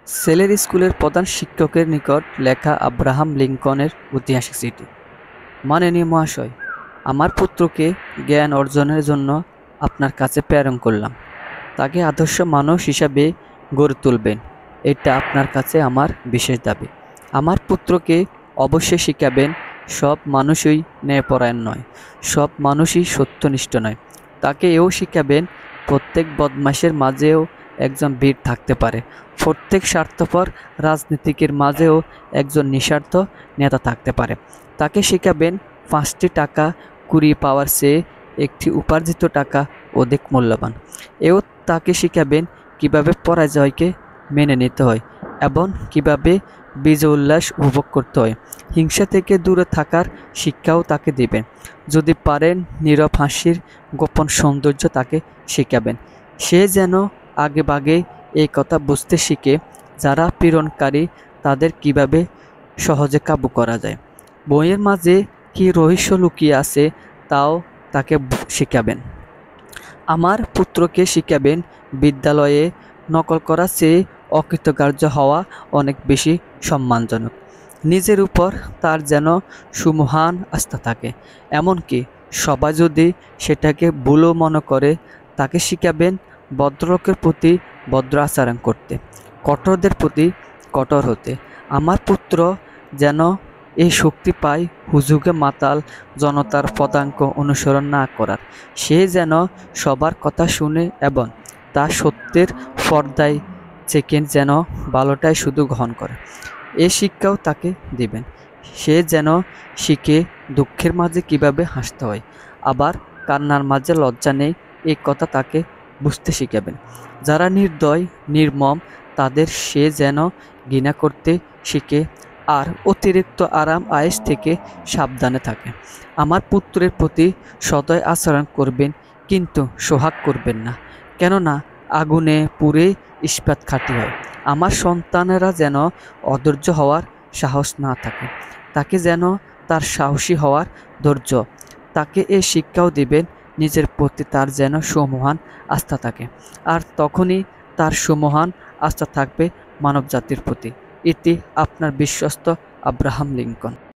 সেলের স্কুলের প্রধান শিক্ষকের নিকট লেখা আব্রাহাম লিঙ্কনের ঐতিহাসিক চিঠি। মাননীয় মহাশয়, আমার পুত্রকে জ্ঞান অর্জনের জন্য আপনার কাছে প্রেরণ করলাম। তাকে আদর্শ মানুষ হিসাবে গড়ে তুলবেন, এটা আপনার কাছে আমার বিশেষ দাবি। আমার পুত্রকে অবশ্যই শিখাবেন সব মানুষই ন্যায়পরায়ণ নয়, সব মানুষই সত্যনিষ্ঠ নয়। তাকে এও শিখাবেন প্রত্যেক বদমাশের মাঝেও একজন বীর থাকতে পারে, প্রত্যেক স্বার্থপর রাজনীতিকের মাঝেও একজন নিঃস্বার্থ নেতা থাকতে পারে। তাকে শিখাবেন 5টি টাকা কুড়িয়ে পাওয়ার চেয়ে একটি উপার্জিত টাকা অধিক মূল্যবান। এও তাকে শিখাবেন কিভাবে পরাজয়কে মেনে নিতে হয় এবং কিভাবে বিজয় উল্লাস উপভোগ করতে হয়। হিংসা থেকে দূরে থাকার শিক্ষাও তাকে দিবেন। যদি পারেন নীরব হাসির গোপন সৌন্দর্য তাকে শিখাবেন। সে যেন আগেভাগে এই কথা বুঝতে শিখে যারা পীড়নকারী তাদের কিভাবে সহজে কাবু করা যায়। বইয়ের মাঝে কি রহস্য লুকিয়ে আছে তাও তাকে শিখাবেন। আমার পুত্রকে শিখাবেন বিদ্যালয়ে নকল করার চেয়ে অকৃতকার্য হওয়া অনেক বেশি সম্মানজনক। নিজের উপর তার যেন সুমহান আস্থা থাকে, এমনকি সবাই যদি সেটাকে ভুলও মনে করে। তাকে শিখাবেন ভদ্রলোকের প্রতি ভদ্র আচরণ করতে, কঠোরদের প্রতি কঠোর হতে। আমার পুত্র যেন এই শক্তি পায় হুজুগে মাতাল জনতার পদাঙ্ক অনুসরণ না করার। সে যেন সবার কথা শুনে এবং তা সত্যের পর্দায় চেকেন, যেন ভালোটাই শুধু গ্রহণ করে। এ শিক্ষাও তাকে দিবেন। সে যেন শিখে দুঃখের মাঝে কিভাবে হাসতে হয়, আবার কান্নার মাঝে লজ্জা নেই, এই কথা তাকে বুঝতে শিখাবেন। যারা নির্দয় নির্মম তাদের সে যেন ঘৃণা করতে শিখে আর অতিরিক্ত আরাম আয়েশ থেকে সাবধানে থাকে। আমার পুত্রের প্রতি সদয় আচরণ করবেন, কিন্তু সোহাগ করবেন না, কেননা আগুনে পুড়ে ইস্পাত খাঁটি হয়। আমার সন্তানেরা যেন অধৈর্য হওয়ার সাহস না থাকে, তাকে যেন তার সাহসী হওয়ার ধৈর্য। তাকে এই শিক্ষাও দিবেন নিজের প্রতি তার যেন সুমহান আস্থা থাকে, আর তখনই তার সুমহান আস্থা থাকবে মানবজাতির প্রতি। ইতি আপনার বিশ্বস্ত আব্রাহাম লিঙ্কন।